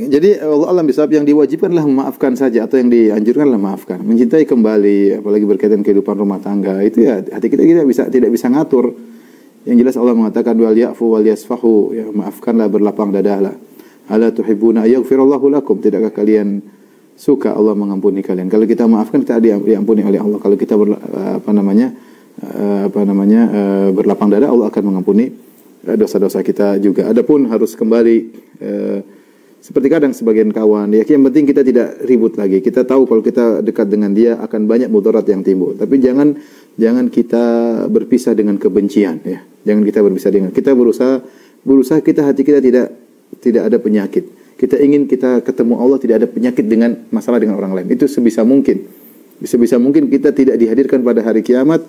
Jadi Allah alam bisawab, yang diwajibkanlah memaafkan saja atau yang dianjurkanlah maafkan. Mencintai kembali, apalagi berkaitan kehidupan rumah tangga, itu ya hati kita tidak bisa ngatur. Yang jelas Allah mengatakan wal ya'fu wal yasfahu, ya maafkanlah, berlapang dadahlah. Ala tuhibbuna ayaghfirallahu lakum, tidakkah kalian suka Allah mengampuni kalian? Kalau kita maafkan, kita diampuni oleh Allah. Kalau kita berlapang dada, Allah akan mengampuni dosa-dosa kita juga. Adapun harus kembali seperti kadang sebagian kawan, ya yang penting kita tidak ribut lagi. Kita tahu kalau kita dekat dengan dia akan banyak mudarat yang timbul. Tapi jangan kita berpisah dengan kebencian, ya. Jangan kita berpisah dengan, kita berusaha hati kita tidak ada penyakit. Kita ingin kita ketemu Allah tidak ada penyakit dengan masalah dengan orang lain. Itu sebisa mungkin. Sebisa mungkin kita tidak dihadirkan pada hari kiamat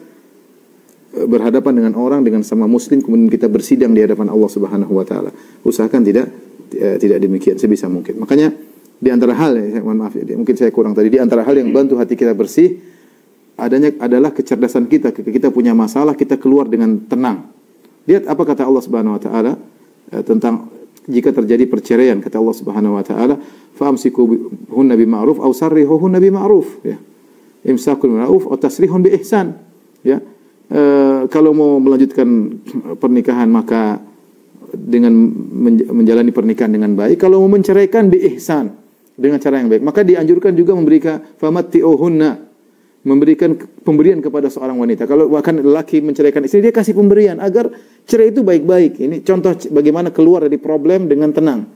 berhadapan dengan orang, dengan sama muslim, kemudian kita bersidang di hadapan Allah Subhanahu wa taala. Usahakan tidak demikian sebisa mungkin. Makanya di antara hal, mohon maaf, mungkin saya kurang tadi, di antara hal yang bantu hati kita bersih adalah kecerdasan kita. Ketika kita punya masalah, kita keluar dengan tenang. Lihat apa kata Allah Subhanahu wa taala tentang jika terjadi perceraian. Kata Allah Subhanahu wa taala, "Famsikuhunna bima'ruf aw sarrihuhunna bima'ruf." Ya. Imsakun ma'ruf atau tasrihun bi ihsan. Ya. Kalau mau melanjutkan pernikahan maka dengan menjalani pernikahan dengan baik. Kalau mau menceraikan bi ihsan, dengan cara yang baik. Maka dianjurkan juga memberikan famatti'uhunna, memberikan pemberian kepada seorang wanita. Kalau bahkan lelaki menceraikan istri, dia kasih pemberian agar cerai itu baik-baik. Ini contoh bagaimana keluar dari problem dengan tenang.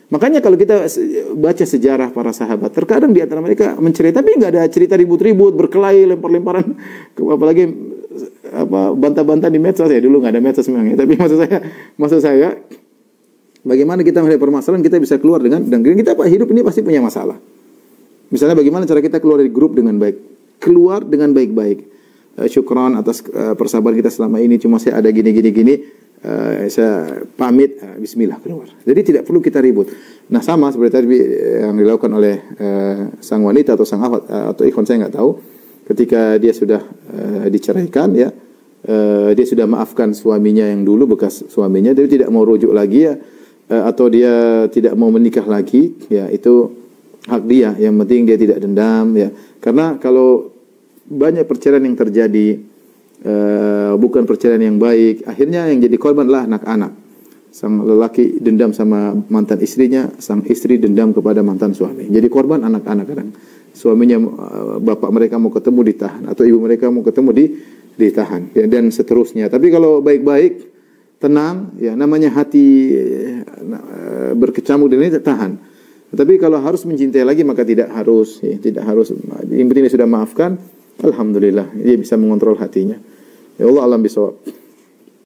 Makanya kalau kita baca sejarah para sahabat, terkadang di antara mereka mencerai, tapi nggak ada cerita ribut-ribut, berkelahi, lempar-lemparan, apalagi bantah-bantah di medsos. Ya dulu nggak ada medsos memang, ya. Tapi maksud saya bagaimana kita melihat permasalahan, kita bisa keluar dengan, dan kita hidup ini pasti punya masalah. Misalnya bagaimana cara kita keluar dari grup dengan baik, keluar dengan baik-baik. Syukran atas persabaran kita selama ini, cuma saya ada gini, saya pamit, bismillah keluar. Jadi tidak perlu kita ribut. Nah sama seperti tadi yang dilakukan oleh sang wanita atau sang akhwat atau ikhwan, saya nggak tahu, ketika dia sudah diceraikan, ya dia sudah maafkan suaminya yang dulu, bekas suaminya, dia tidak mau rujuk lagi, ya, atau dia tidak mau menikah lagi, ya itu hak dia. Yang penting dia tidak dendam, ya. Karena kalau banyak perceraian yang terjadi bukan perceraian yang baik, akhirnya yang jadi korban adalah anak-anak. Sang lelaki dendam sama mantan istrinya, sang istri dendam kepada mantan suami. Jadi korban anak-anak kadang. Suaminya, bapak mereka mau ketemu ditahan, atau ibu mereka mau ketemu ditahan, ya, dan seterusnya. Tapi kalau baik-baik, tenang, ya namanya hati berkecamuk dan ini tahan. Tapi kalau harus mencintai lagi maka tidak harus, ya, tidak harus. Yang penting dia sudah maafkan, alhamdulillah, dia bisa mengontrol hatinya. Ya Allah alam bisawab.